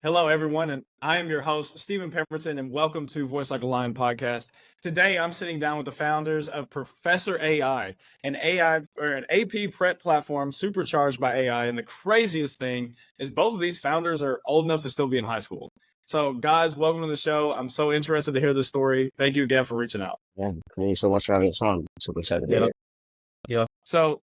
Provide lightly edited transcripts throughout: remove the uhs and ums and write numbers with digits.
Hello, everyone, and I am your host, Stephen Pemberton, and welcome to Voice Like a Lion podcast. Today, I'm sitting down with the founders of Professor AI, an AI or an AP prep platform supercharged by AI. And the craziest thing is both of these founders are old enough to still be in high school. So, guys, welcome to the show. I'm so interested to hear the story. Thank you again for reaching out. Yeah, thank you so much for having us on. Super excited to hear it. Yeah. So,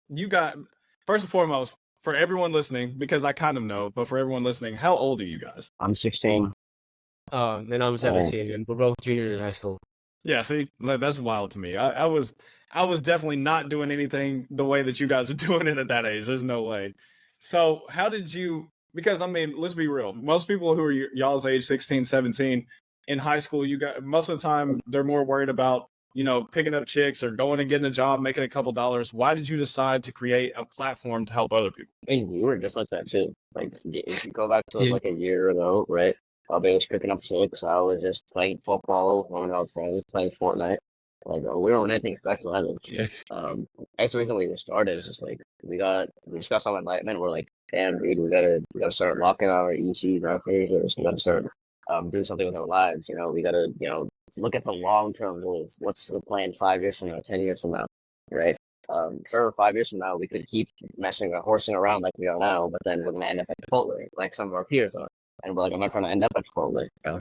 you got, first and foremost, for everyone listening, because I kind of know, but for everyone listening, how old are you guys? I'm 16. And I'm 17, and we're both juniors in high school. Yeah, see, that's wild to me. I was definitely not doing anything the way that you guys are doing it at that age. There's no way. So how did you, because I mean, let's be real. Most people who are y'all's age, 16, 17, in high school, you got most of the time, they're more worried about, picking up chicks or going and getting a job, making a couple dollars. Why did you decide to create a platform to help other people? Hey, we were just like that too. Like if you go back to like a year ago, right? Abhay was picking up chicks. I was just playing football when I was friends, playing Fortnite. Like we don't want anything special either. Yeah. That's the reason we just started. It's just like we just got some enlightenment. We're like, damn, dude, we gotta start locking our ECs, our pages. We gotta start doing something with our lives. We gotta look at the long term goals. What's the plan 5 years from now, 10 years from now, right? Sure, 5 years from now we could keep horsing around like we are now, but then we're gonna end up at Chipotle, like some of our peers are. And we're like, I'm not trying to end up at Chipotle. I'd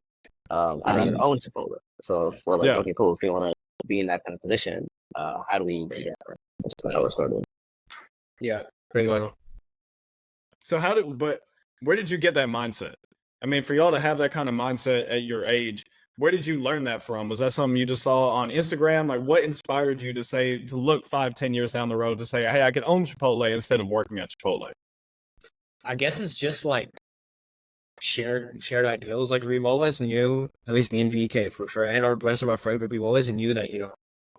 rather own Chipotle. So we're like, okay, cool. If we want to be in that kind of position, how do we do that? That's how it started. Yeah, pretty well. So where did you get that mindset? I mean, for y'all to have that kind of mindset at your age, where did you learn that from? Was that something you just saw on Instagram? Like, what inspired you to look 5-10 years down the road to say, hey, I could own Chipotle instead of working at Chipotle? I guess it's just like shared ideals. Like we've always knew, at least me and VK for sure, and our rest of our friend group, we've always knew that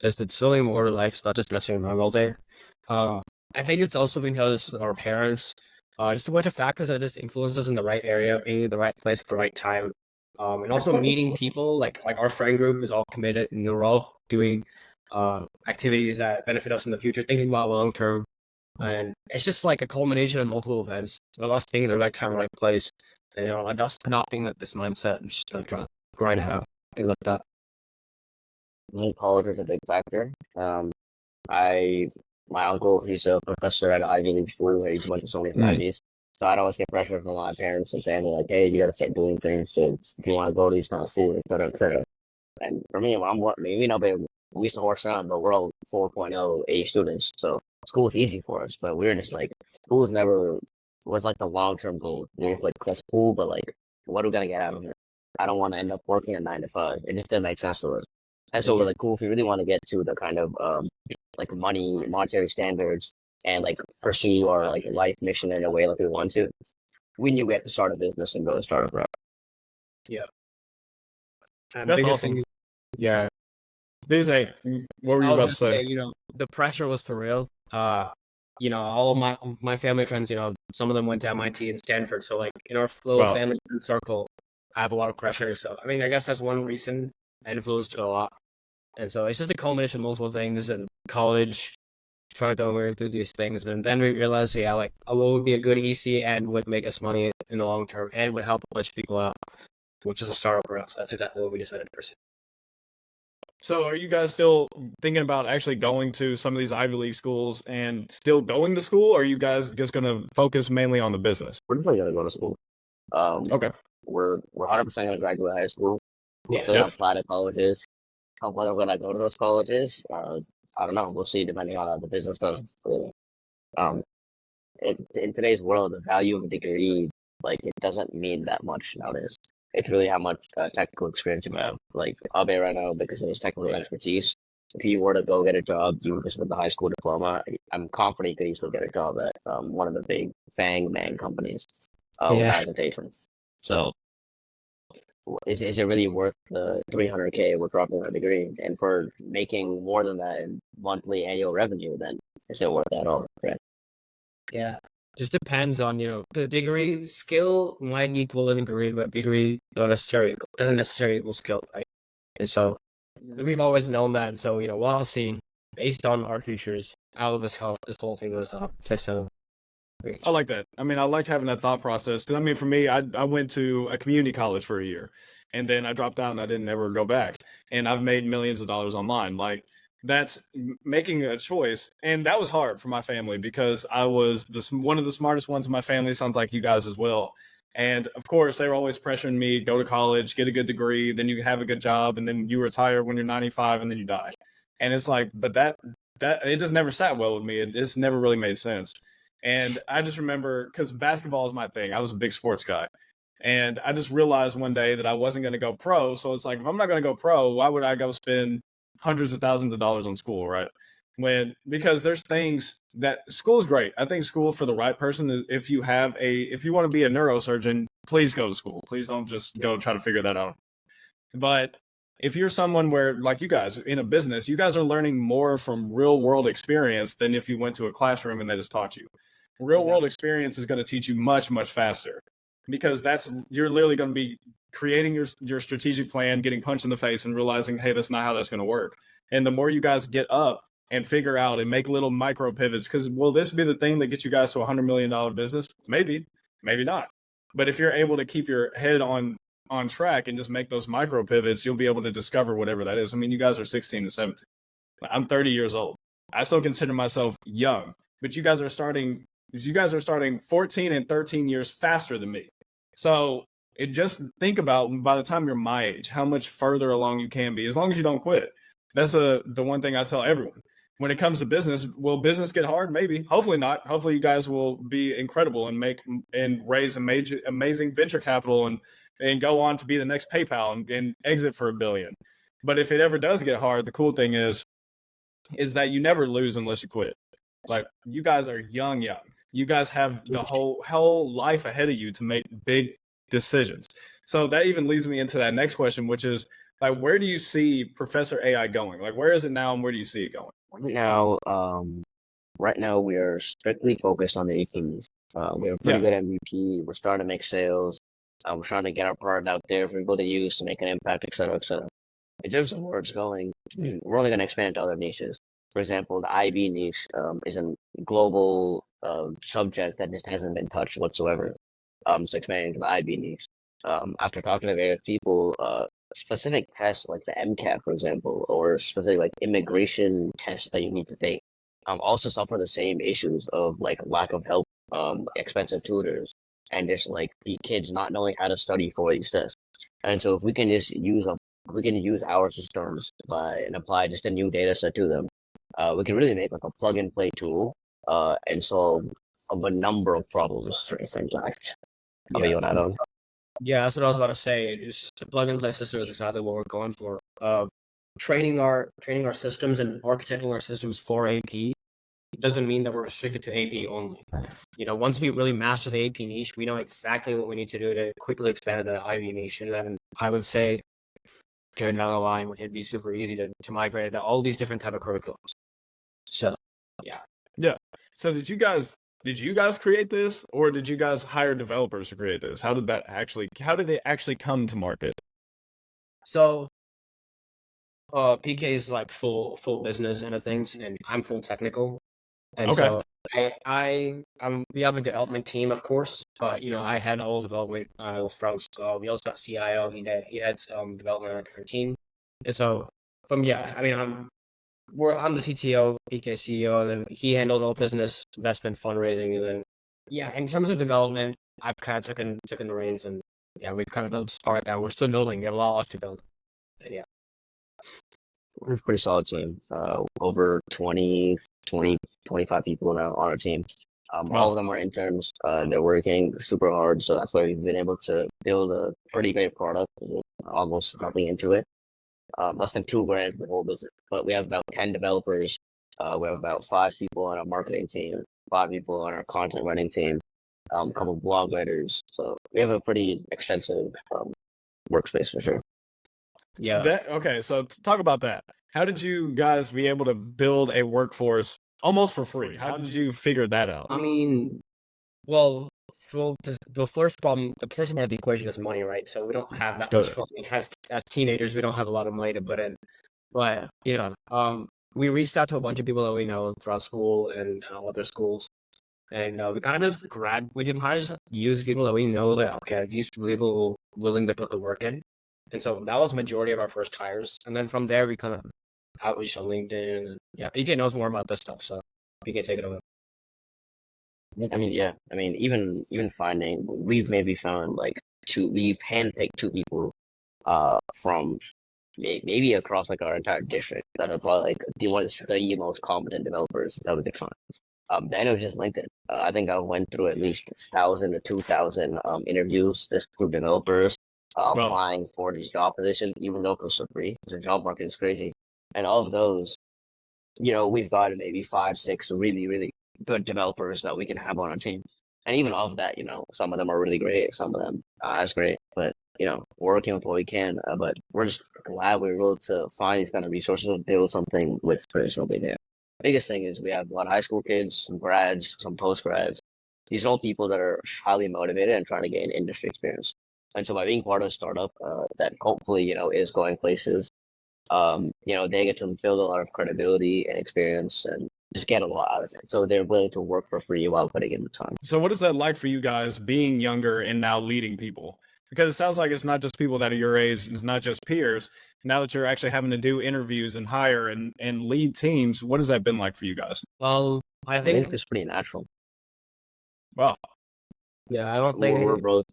there's so many more to life. It's not just messing around all day. I think it's also because our parents, just a bunch of factors that just influence us in the right area, being in the right place at the right time. And also meeting people like our friend group is all committed, and we're all doing activities that benefit us in the future, thinking about long term. And it's just like a culmination of multiple events. Of us being in the right time, right place. And, like us not being at this mindset and just like trying to grind out things like that. I think college was a big factor. My uncle, he's a professor at Ivy League school. He's went to so many Ivies. So I'd always get pressure from my parents and family, like, hey, you gotta start doing things. So if you want to go to these kind of schools, et cetera, et cetera. And for me, we used to horse around, but we're all 4.0 A students. So school's easy for us, but we're just like, school's never was like the long-term goal. We were like, that's cool, but like, what are we gonna get out of it? I don't want to end up working at 9 to 5. It just didn't make sense to us. And so we're like, cool, if we really want to get to the kind of like monetary standards and like pursue our like life mission in a way like we want to, we knew we had to start a business and go the startup route. Yeah. That's awesome. Yeah. What were you about to say? The pressure was for real. All of my family friends, some of them went to MIT and Stanford. So like in our little family circle, I have a lot of pressure. So I mean, I guess that's one reason I influenced it a lot. And so it's just a culmination of multiple things in college, trying to go through these things. And then we realized, what would be a good EC and would make us money in the long term and would help a bunch of people out, which is a startup route. So that's exactly what we decided to pursue. So are you guys still thinking about actually going to some of these Ivy League schools and still going to school? Or are you guys just going to focus mainly on the business? We're definitely going to go to school. Okay. We're 100% going to graduate high school. We're still going to apply to colleges. Whether we're going to go to those colleges, I don't know. We'll see depending on how the business goes. In today's world, the value of a degree, like, it doesn't mean that much nowadays. It's really how much technical experience you have. Like Abhay right now, because of his technical expertise, if you were to go get a job, you just with the high school diploma, I'm confident you could easily get a job at one of the big FANG man companies with hesitation. So is it really worth the $300K we're dropping our degree? And for making more than that in monthly annual revenue, then is it worth that at all? Right? Yeah. Just depends on, the degree. Skill might equal a degree, but degree doesn't necessarily equal skill, right? And so we've always known that. And so, we'll see based on our futures how this whole thing goes up. So I like that. I mean, I like having that thought process. 'Cause, I mean, for me, I went to a community college for a year, and then I dropped out and I didn't ever go back. And I've made millions of dollars online. Like that's making a choice, and that was hard for my family because I was one of the smartest ones in my family. Sounds like you guys as well. And of course, they were always pressuring me go to college, get a good degree, then you can have a good job, and then you retire when you're 95, and then you die. And it's like, but that it just never sat well with me. It just never really made sense. And I just remember because basketball is my thing. I was a big sports guy. And I just realized one day that I wasn't going to go pro. So it's like, if I'm not going to go pro, why would I go spend hundreds of thousands of dollars on school, right? Because there's things that school is great. I think school for the right person is if you want to be a neurosurgeon, please go to school. Please don't just go try to figure that out. But if you're someone where, like you guys in a business, you guys are learning more from real world experience than if you went to a classroom and they just taught you. Real world experience is going to teach you much, much faster because you're literally going to be creating your strategic plan, getting punched in the face and realizing, hey, that's not how that's going to work. And the more you guys get up and figure out and make little micro pivots, because will this be the thing that gets you guys to $100 million business? Maybe, maybe not. But if you're able to keep your head on track and just make those micro pivots, you'll be able to discover whatever that is. I mean, you guys are 16 and 17. I'm 30 years old. I still consider myself young, but you guys are starting 14 and 13 years faster than me. So just think about by the time you're my age, how much further along you can be, as long as you don't quit. That's the one thing I tell everyone. When it comes to business, will business get hard? Maybe. Hopefully not. Hopefully you guys will be incredible and raise amazing venture capital and go on to be the next PayPal and exit for $1 billion. But if it ever does get hard, the cool thing is that you never lose unless you quit. Like you guys are young. You guys have the whole life ahead of you to make big decisions. So that even leads me into that next question, which is like, where do you see Professor AI going? Like, where is it now and where do you see it going? Right now we are strictly focused on the APs. We have a pretty good MVP. We're starting to make sales. We're trying to get our product out there for people to use to make an impact, et cetera, et cetera. In terms of where it's going, we're only going to expand to other niches. For example, the IB niche is a global subject that just hasn't been touched whatsoever. So expanding to the IB niche. After talking to various people, specific tests like the MCAT, for example, or specific like immigration tests that you need to take, also suffer the same issues of like lack of help, expensive tutors, and just like the kids not knowing how to study for these tests. And so if we can just use our systems and apply just a new data set to them, we can really make like a plug and play tool and solve a number of problems for the same time. Yeah, that's what I was about to say. Just the plug and play system is exactly what we're going for. Training our systems and architecting our systems for AP doesn't mean that we're restricted to AP only. Once we really master the AP niche, we know exactly what we need to do to quickly expand to the IB niche. And then I would say, going down the line, it'd be super easy to migrate to all these different type of curriculums. So, yeah. So did you guys create this, or did you guys hire developers to create this? How did it actually come to market? So, PK is like full business and things, and I'm full technical. And so we have a development team, of course, but I had all development from. So we also got CIO. He had some development on a different team, and so I'm the CTO, PK CEO, and then he handles all business, investment, fundraising, and then in terms of development, I've kind of taken the reins, and we've kind of built start now. We're still building. We have a lot left to build. And we're a pretty solid team. Over 20, 25 people now on our team. All of them are interns. They're working super hard, so that's why we've been able to build a pretty great product. Almost nothing into it. Less than $2,000 for the whole business. But we have about 10 developers. We have about 5 people on our marketing team, 5 people on our content writing team, a couple of blog writers. So we have a pretty extensive workspace for sure. Yeah. Okay, so talk about that. How did you guys be able to build a workforce almost for free? How did you figure that out? I mean, well, the first problem, the person at the equation is money, right? So we don't have that much money. As teenagers, we don't have a lot of money to put in. But, we reached out to a bunch of people that we know throughout school and other schools. And we kind of we can kind of just use people that we know that, okay, these people willing to put the work in. And so that was majority of our first hires. And then from there, we kind of outreach on LinkedIn. And yeah, PK knows more about this stuff, so PK, take it away. I mean, yeah. I mean, even finding, we've maybe found like we've handpicked 2 people from maybe across like our entire district that are probably like one of the most competent developers that we could find. Then it was just LinkedIn. I think I went through at least 1,000 to 2,000 interviews this group developers applying for these job positions, even though for free. The job market is crazy, and all of those, we've got maybe 5, 6 really, really good developers that we can have on our team. And even of that, some of them are really great, some of them as great, but we're working with what we can. But we're just glad we were able to find these kind of resources and build something with traditionally there. Biggest thing is we have a lot of high school kids, some grads, some post grads. These are all people that are highly motivated and trying to gain industry experience. And so by being part of a startup that hopefully is going places, they get to build a lot of credibility and experience and just get a lot out of it. So they're willing to work for free while putting in the time. So what is that like for you guys being younger and now leading people? Because it sounds like it's not just people that are your age, it's not just peers. Now that you're actually having to do interviews and hire and lead teams, what has that been like for you guys? Well, I think it's pretty natural. Wow. Yeah, I don't think we're both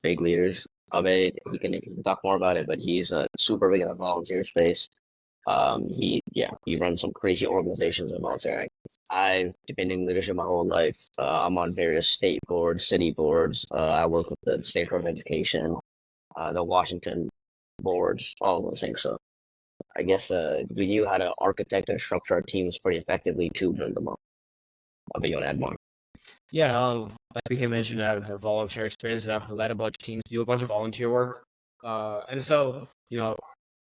big leaders. Abhay, he can talk more about it, but he's super big in the volunteer space. He runs some crazy organizations in volunteering. I've been in leadership my whole life. I'm on various state boards, city boards. I work with the State Board of Education, the Washington boards, all those things. So I guess we knew how to architect and structure our teams pretty effectively to build them up. Abhay, you want to add more? Yeah, like we mentioned, I have volunteer experience and I've led a bunch of teams, do a bunch of volunteer work. And so,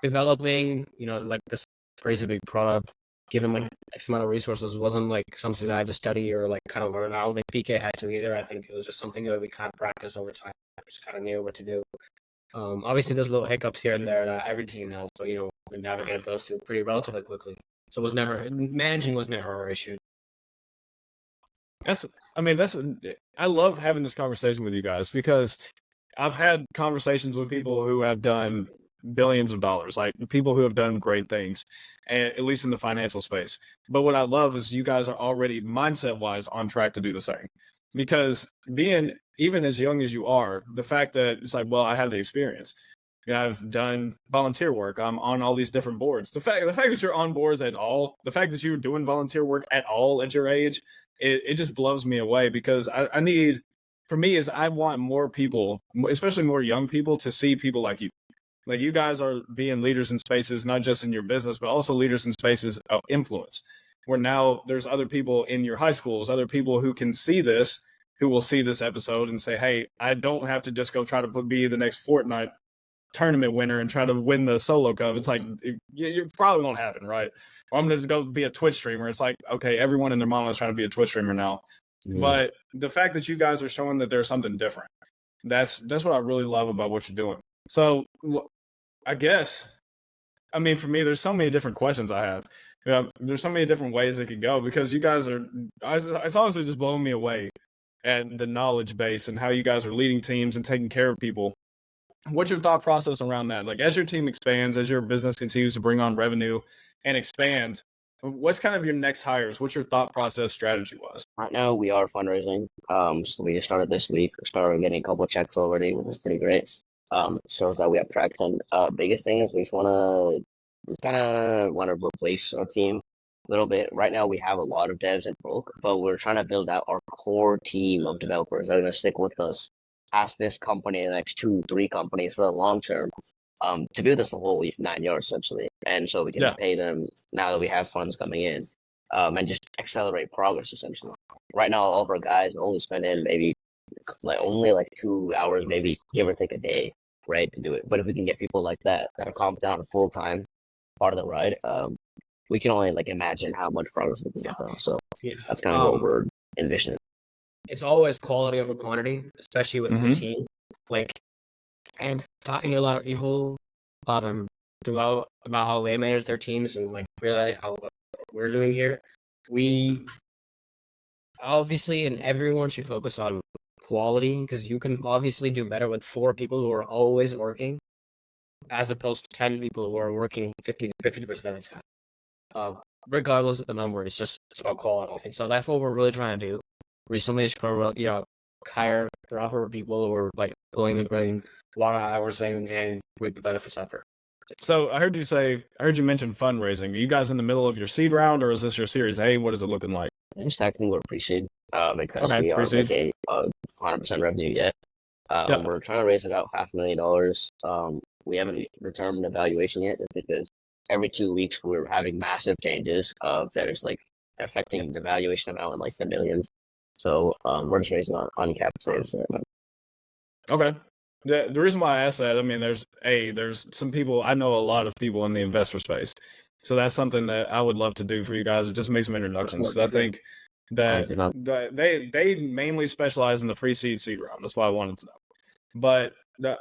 developing, like this crazy big product, given like X amount of resources wasn't like something that I had to study or like kind of learn. I don't think PK had to either. I think it was just something that we kind of practiced over time. We just kind of knew what to do. Obviously there's little hiccups here and there that every team has, but we navigated those two pretty relatively quickly. So managing was never our issue. I love having this conversation with you guys because I've had conversations with people who have done billions of dollars, like people who have done great things, at least in the financial space. But what I love is you guys are already mindset wise on track to do the same. Because being even as young as you are, the fact that it's like, well, I have the experience. I've done volunteer work. I'm on all these different boards. The fact that you're on boards at all, the fact that you're doing volunteer work at all at your age, it just blows me away because I need, for me, is I want more people, especially more young people, to see people like you. Like you guys are being leaders in spaces, not just in your business, but also leaders in spaces of influence, where now there's other people in your high schools, other people who can see this, who will see this episode and say, hey, I don't have to just go try to be the next Fortnite tournament winner and try to win the solo cup. It's like, you probably won't happen, right? Or I'm going to just go be a Twitch streamer. It's like, okay, everyone and their mama is trying to be a Twitch streamer now. But the fact that you guys are showing that there's something different, that's what I really love about what you're doing. So I guess, for me, there's so many different questions I have. There's so many different ways it could go because you guys are, it's honestly just blowing me away at the knowledge base and how you guys are leading teams and taking care of people. What's your thought process around that? Like as your team expands, as your business continues to bring on revenue and expand, what's kind of your next hires? What's your thought process strategy was? Right now we are fundraising. So we just started this week. We started getting a couple of checks already, which is pretty great. Shows that we have traction. Biggest thing is we kind of want to replace our team a little bit. Right now we have a lot of devs in bulk, but we're trying to build out our core team of developers that are going to stick with us past this company, the next 2-3 companies for the long term, to build this the whole 9 yards essentially. And so we can pay them now that we have funds coming in, and just accelerate progress essentially. Right now, all of our guys only spend in maybe only 2 hours, maybe give or take a day, right, to do it. But if we can get people like that are competent on a full time part of the ride, we can only imagine how much progress we can get done. So that's kind of what we're envisioning. It's always quality over quantity, especially with the team. And talking a lot of people about how they manage their teams and realize how what we're doing here. obviously, and everyone should focus on quality because you can obviously do better with 4 people who are always working as opposed to 10 people who are working 50% of the time. Regardless of the number, it's about quality. And so that's what we're really trying to do. Recently, it's hire proper people who are like willing to bring long hours and with the benefits after. So I heard you mention fundraising. Are you guys in the middle of your seed round, or is this your Series A? What is it looking like? Just technically we're pre-seed because Okay, we aren't pre-seed. making 100% revenue yet. Yep. We're trying to raise about $500,000. We haven't determined the valuation yet just because every 2 weeks we're having massive changes that is like affecting the valuation amount in like the millions. So we're just raising on uncapped saves. Okay. The reason why I asked that, I mean, there's some people, I know a lot of people in the investor space. So that's something that I would love to do for you guys. Just make some introductions. 'Cause I think that they mainly specialize in the pre-seed seed round. That's why I wanted to know. But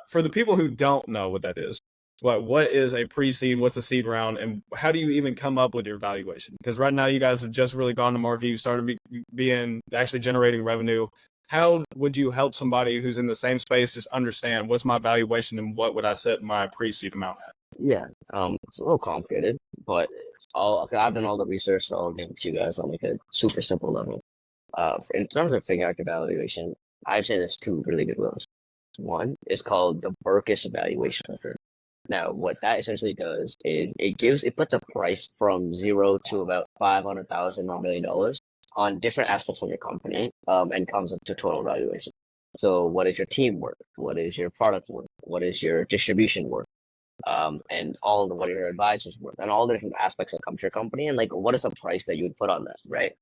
for the people who don't know what that is, what is a pre-seed? What's a seed round? And how do you even come up with your valuation? Because right now you guys have just really gone to market. You started being actually generating revenue. How would you help somebody who's in the same space just understand what's my valuation and what would I set my pre-seed amount at? Yeah, it's a little complicated, but I've done all the research, so I'll give it to you guys on like a super simple level. In terms of figuring out your valuation, I'd say there's 2 really good ones. One is called the Burkus evaluation method. Now, what that essentially does is it puts a price from 0 to about 500,000 or $1 million on different aspects of your company, and comes up to total valuation. So, what is your team worth? What is your product worth? What is your distribution worth? And what are your advisors worth? And all the different aspects that come to your company, and like what is the price that you would put on that, right?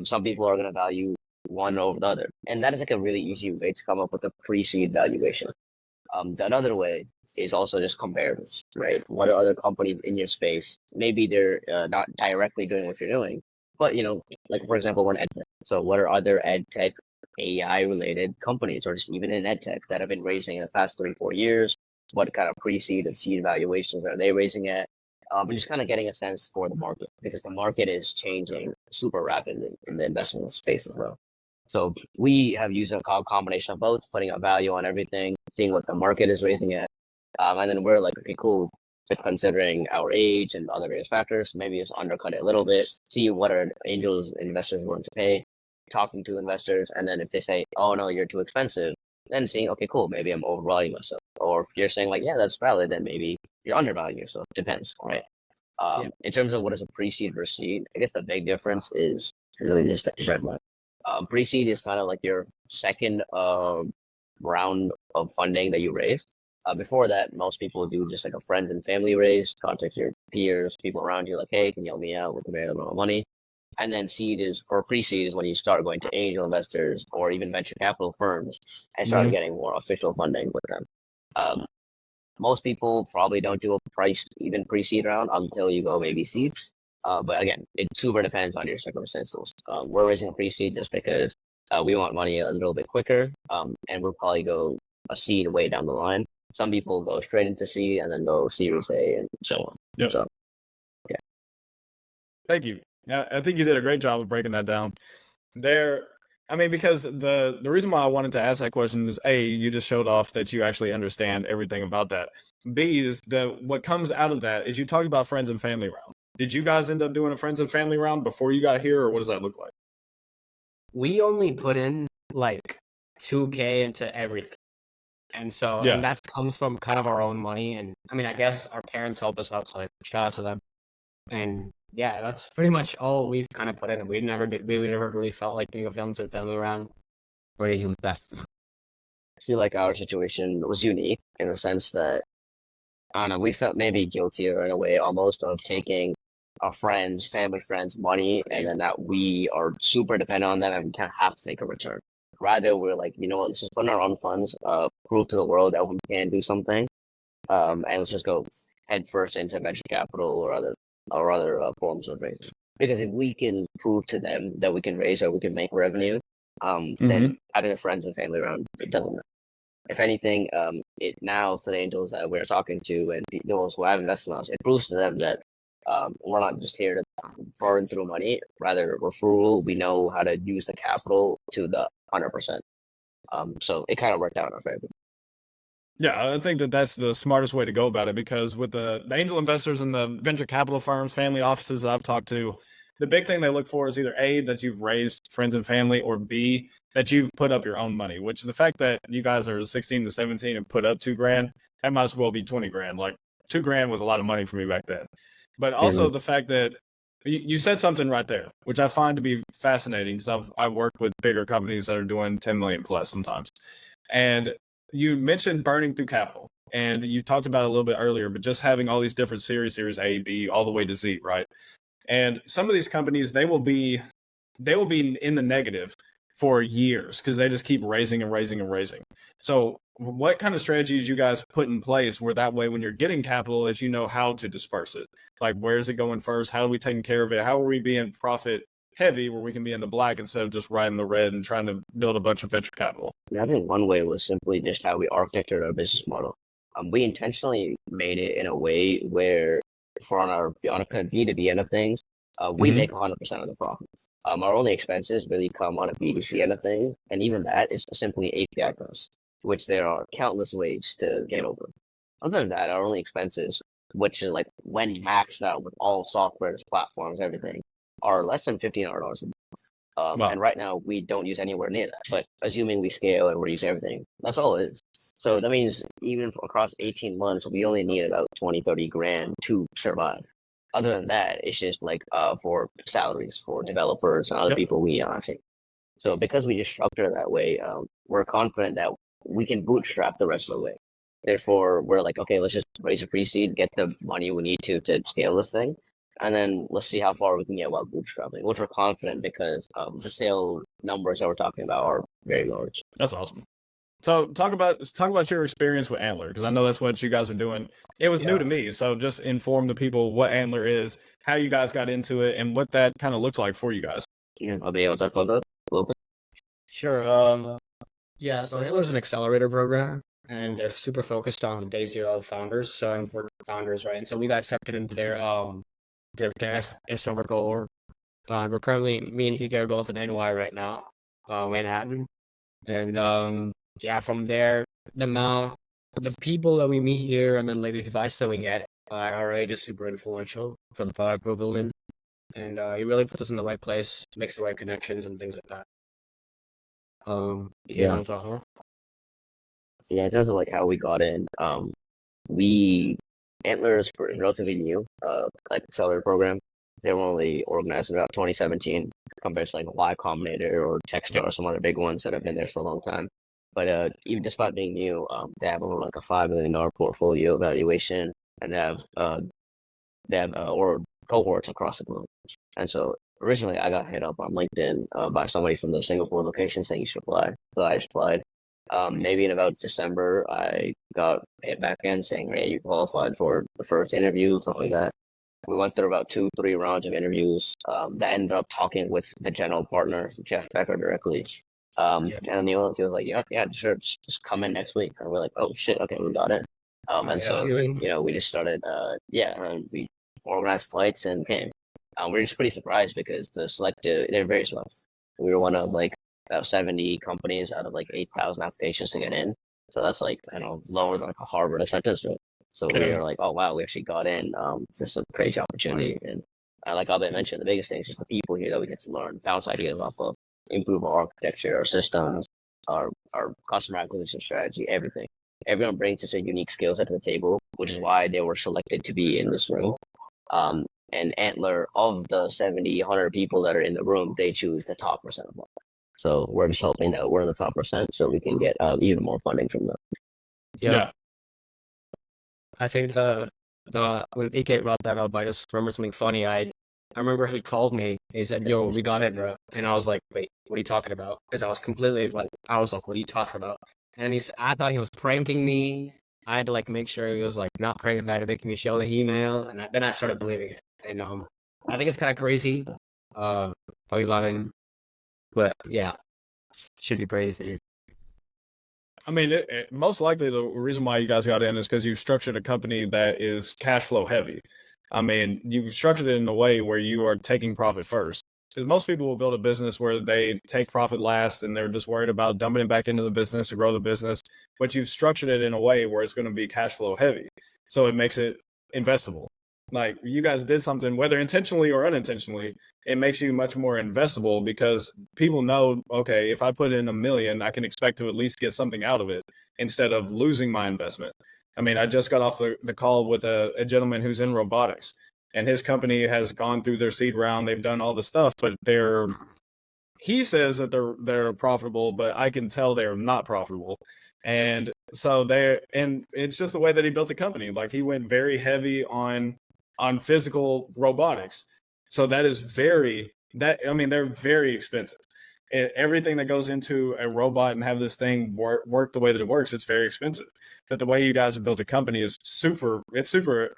Some people are going to value one over the other, and that is like a really easy way to come up with a pre-seed valuation. The other way is also just comparables, right? What are other companies in your space? Maybe they're not directly doing what you're doing, but like for example, we're in edtech. So what are other edtech AI related companies, or just even in edtech, that have been raising in the past 3-4 years? What kind of pre-seed and seed valuations are they raising at? And just kind of getting a sense for the market, because the market is changing super rapidly in the investment space as well. So we have used a combination of both, putting a value on everything, seeing what the market is raising at. And then we're like, okay, cool. But considering our age and other various factors, maybe just undercut it a little bit, see what are angels investors willing to pay, talking to investors. And then if they say, oh, no, you're too expensive, then seeing, okay, cool, maybe I'm overvaluing myself. Or if you're saying like, yeah, that's valid, then maybe you're undervaluing yourself. Depends, right? In terms of what is a pre-seed versus seed, I guess the big difference is really just that red line. Pre-seed is kind of like your second round of funding that you raise. Before that, most people do just like a friends and family raise, contact your peers, people around you, like, hey, can you help me out with a very little money? And then seed is for pre-seed is when you start going to angel investors or even venture capital firms and start getting more official funding with them. Most people probably don't do a priced even pre-seed round until you go maybe seed. But again, it super depends on your circumstances. We're raising a pre-seed just because we want money a little bit quicker, and we'll probably go a seed way down the line. Some people go straight into seed and then go Series A and so on. Yep. So, yeah. Thank you. I think you did a great job of breaking that down. Because the reason why I wanted to ask that question is A, you just showed off that you actually understand everything about that. B is what comes out of that is you talked about friends and family round. Did you guys end up doing a friends and family round before you got here, or what does that look like? We only put in like $2K into everything. And so and that comes from kind of our own money. And I mean, I guess our parents helped us out, so like, shout out to them. And yeah, that's pretty much all we've kind of put in. We never really felt like doing a family round where he was best. I feel like our situation was unique in the sense that, I don't know, we felt maybe guiltier in a way almost of taking our family friends' money, and then that we are super dependent on them and we kind of have to take a return. Rather, we're like, you know what, let's just put in our own funds, prove to the world that we can do something, and let's just go head first into venture capital or other forms of raising. Because if we can prove to them that we can raise or we can make revenue, then having a friends and family around, it doesn't matter. If anything, it now for the angels that we're talking to and those who have invested in us, it proves to them that we're not just here to burn through money. Rather, we're frugal. We know how to use the capital to the 100%. So it kind of worked out in our favor. Yeah, I think that that's the smartest way to go about it because with the angel investors and the venture capital firms, family offices that I've talked to, the big thing they look for is either A, that you've raised friends and family, or B, that you've put up your own money, which the fact that you guys are 16 to 17 and put up $2,000, that might as well be 20 grand. Like $2,000 was a lot of money for me back then. But also the fact that you said something right there, which I find to be fascinating because I've worked with bigger companies that are doing 10 million plus sometimes. And you mentioned burning through capital, and you talked about it a little bit earlier, but just having all these different series A, B, all the way to Z, right? And some of these companies, they will be in the negative for years because they just keep raising and raising and raising. So what kind of strategies you guys put in place where that way when you're getting capital that you know how to disperse it? Like where is it going first? How are we taking care of it? How are we being profit heavy where we can be in the black instead of just riding the red and trying to build a bunch of venture capital? I think one way was simply just how we architected our business model. We intentionally made it in a way where for on our B2B end of things, we make 100% of the profits. Our only expenses really come on a B2C end of things, and even that is simply API costs, which there are countless ways to get over. Other than that, our only expenses, which is like when maxed out with all softwares, platforms, everything, are less than $1,500 a month. Wow. And right now we don't use anywhere near that. But assuming we scale and we're using everything, that's all it is. So that means even across 18 months, we only need about 20, 30 grand to survive. Other than that, it's just like for salaries for developers and other people we think. So because we just structure it that way, we're confident that we can bootstrap the rest of the way. Therefore, we're like, okay, let's just raise a pre-seed, get the money we need to scale this thing, and then let's see how far we can get while bootstrapping, which we're confident because the sale numbers that we're talking about are very large. That's awesome. So talk about your experience with Antler, because I know that's what you guys are doing. It was new to me, so just inform the people what Antler is, how you guys got into it, and what that kind of looks like for you guys. Yeah, I'll be able to talk about that a little bit. Sure. Yeah, so it was an accelerator program, and they're super focused on day zero founders, so important founders, right? And so we got accepted into their summer cohort. We're currently, me and PK are both in NY right now, Manhattan, and yeah, from there, the people that we meet here, and then like the advice that we get, are just super influential for the product we're building, and it really puts us in the right place, makes the right connections and things like that. Yeah. Yeah, in terms of like how we got in, Antler is relatively new, like accelerator program. They were only organized in about 2017 compared to like Y Combinator or Techstar or some other big ones that have been there for a long time. But even despite being new, they have over like a $5 million portfolio valuation, and they have or cohorts across the globe. And so originally I got hit up on LinkedIn by somebody from the Singapore location saying you should apply. So I just applied. Maybe in about December, I got hit back in saying, hey, you qualified for the first interview, something like that. We went through about 2-3 rounds of interviews that ended up talking with the general partner, Jeff Becker, directly. And then the other two was like, yeah, sure, just come in next week. And we're like, oh, shit, okay, we got it. So, we just started, and we organized flights and came. We're just pretty surprised because they're very slow. We were one of like about 70 companies out of like 8,000 applications to get in. So that's like, lower than like a Harvard acceptance rate. So we were like, oh, wow, we actually got in. This is a crazy opportunity. And like Abhay mentioned, the biggest thing is just the people here that we get to learn, bounce ideas off of, improve our architecture, our systems, our customer acquisition strategy, everything. Everyone brings such a unique skill set to the table, which is why they were selected to be in this room. And Antler, of the 70, 100 people that are in the room, they choose the top percent of them. So we're just hoping that we're in the top percent so we can get even more funding from them. Yeah. I think when PK brought that up, I just remember something funny. I remember he called me. He said, "Yo, we got it, bro." And I was like, "Wait, what are you talking about?" Because I was completely like, "What are you talking about?" And I thought he was pranking me. I had to like make sure he was like not pranking me, to make me show the email, and then I started believing it. And I think it's kind of crazy. How we got in, but yeah, should be crazy. I mean, most likely the reason why you guys got in is because you've structured a company that is cash flow heavy. I mean, you've structured it in a way where you are taking profit first. Because most people will build a business where they take profit last and they're just worried about dumping it back into the business to grow the business. But you've structured it in a way where it's going to be cash flow heavy. So it makes it investable. Like you guys did something, whether intentionally or unintentionally, it makes you much more investable because people know, okay, if I put in $1 million, I can expect to at least get something out of it instead of losing my investment. I mean, I just got off the call with a gentleman who's in robotics, and his company has gone through their seed round. They've done all the stuff, but he says that they're profitable, but I can tell they're not profitable. And so and it's just the way that he built the company. Like he went very heavy on physical robotics. So that is I mean, they're very expensive. Everything that goes into a robot and have this thing work the way that it works, it's very expensive. But the way you guys have built a company is super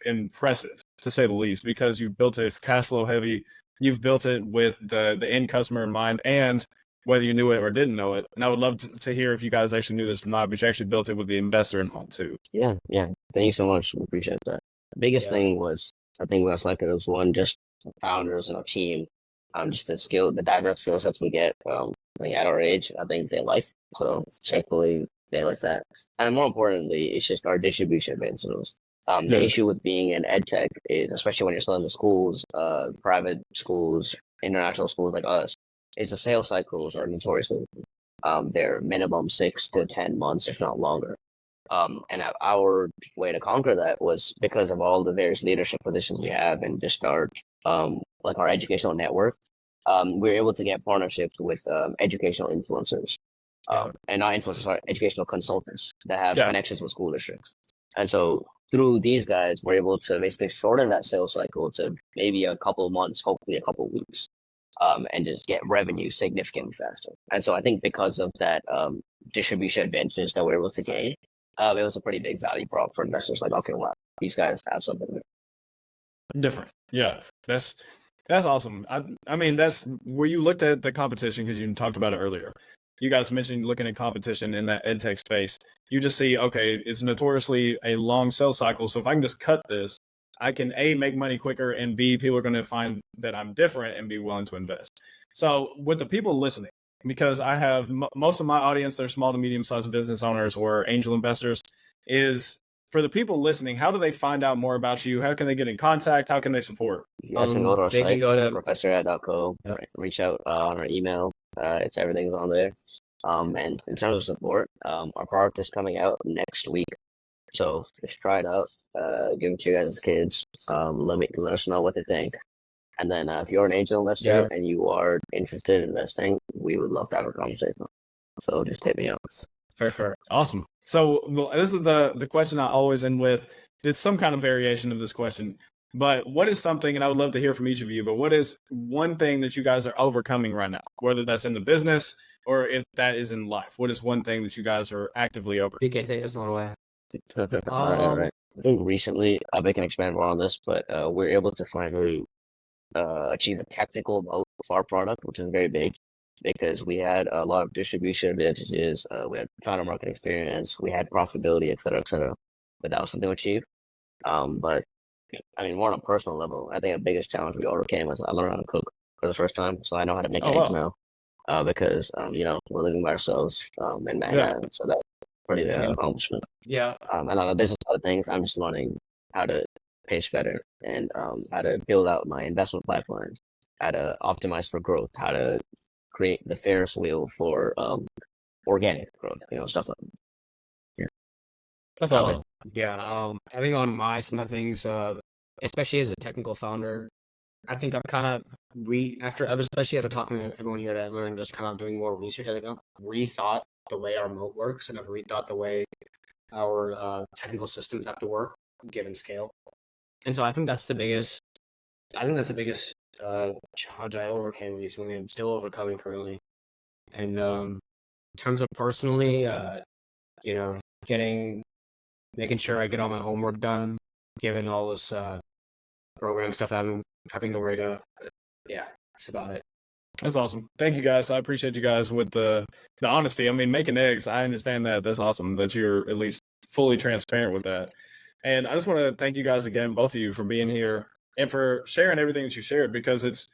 impressive, to say the least, because you've built it cash flow heavy. You've built it with the end customer in mind, and whether you knew it or didn't know it. And I would love to hear if you guys actually knew this or not, but you actually built it with the investor in mind too. Yeah. Thank you so much. We appreciate that. The biggest thing was, I think we got selected as one, just founders and our team, just the diverse skill sets we get, like at our age, I think they like. So thankfully they like that. And more importantly, it's just our distribution advances. The issue with being in ed tech is, especially when you're selling to schools, private schools, international schools like us, is the sales cycles are notoriously, they're minimum 6 to 10 months, if not longer. And our way to conquer that was because of all the various leadership positions we have and just our like our educational network. We were able to get partnerships with educational influencers, and not influencers, sorry, educational consultants that have connections with school districts. And so through these guys, we're able to basically shorten that sales cycle to maybe a couple of months, hopefully a couple of weeks, and just get revenue significantly faster. And so I think because of that distribution advantage that we're able to gain, it was a pretty big value prop for investors. Like, okay, wow, these guys have something different. Yeah, that's awesome. I mean, that's where you looked at the competition, because you talked about it earlier. You guys mentioned looking at competition in that ed tech space. You just see, okay, it's notoriously a long sales cycle. So if I can just cut this, I can A, make money quicker, and B, people are going to find that I'm different and be willing to invest. So with the people listening, because I have most of my audience, they're small to medium-sized business owners or angel investors, is for the people listening, how do they find out more about you? How can they get in contact? How can they support? You guys can go to our they site, can go to professorad.co, reach out on our email. Everything's on there. And in terms of support, our product is coming out next week. So just try it out, give it to your guys' kids. Let us know what they think. And then if you're an angel investor and you are interested in investing, we would love to have a conversation. So just hit me up. For sure. Awesome. So this is the question I always end with. It's some kind of variation of this question. But what is something, and I would love to hear from each of you, but what is one thing that you guys are overcoming right now, whether that's in the business or if that is in life? What is one thing that you guys are actively overcoming? PK, take us on the way. All right. I think recently, I can expand more on this, but we're able to finally achieve a technical moat of our product, which is very big because we had a lot of distribution advantages. We had founder market experience, we had profitability, et cetera, but that was something to achieve. But I mean, more on a personal level, I think the biggest challenge we overcame was I learned how to cook for the first time, so I know how to make eggs now. Because we're living by ourselves in Manhattan, so that's pretty big accomplishment. Yeah. And on the business side of things, I'm just learning how to pitch better and how to build out my investment pipelines, how to optimize for growth, how to create the Ferris wheel for organic growth, stuff like that. Yeah. That's awesome. Yeah. Having on my some of the things, especially as a technical founder, I think I've kind of especially after talking to everyone here at Antler and just kind of doing more research, I think I've rethought the way our moat works and I've rethought the way our technical systems have to work given scale. And so I think that's the biggest challenge I overcame recently. I'm still overcoming currently. And in terms of personally, making sure I get all my homework done, given all this program stuff I'm having to worry about. Yeah, that's about it. That's awesome. Thank you guys. I appreciate you guys with the honesty. I mean, making eggs, I understand that. That's awesome that you're at least fully transparent with that. And I just want to thank you guys again, both of you, for being here. and for sharing everything that you shared, because it's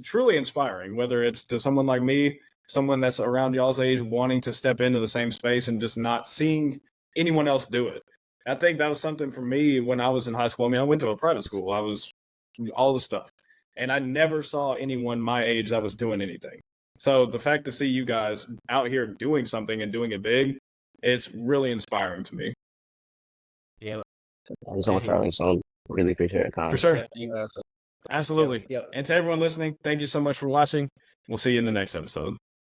truly inspiring, whether it's to someone like me, someone that's around y'all's age wanting to step into the same space and just not seeing anyone else do it. I think that was something for me when I was in high school. I mean, I went to a private school. I was all the stuff, and I never saw anyone my age that was doing anything. So the fact to see you guys out here doing something and doing it big, it's really inspiring to me. Yeah. Thank you so much for having us on. Really appreciate it, Connor. For sure. Yeah, you guys. Absolutely. Yep. And to everyone listening, thank you so much for watching. We'll see you in the next episode.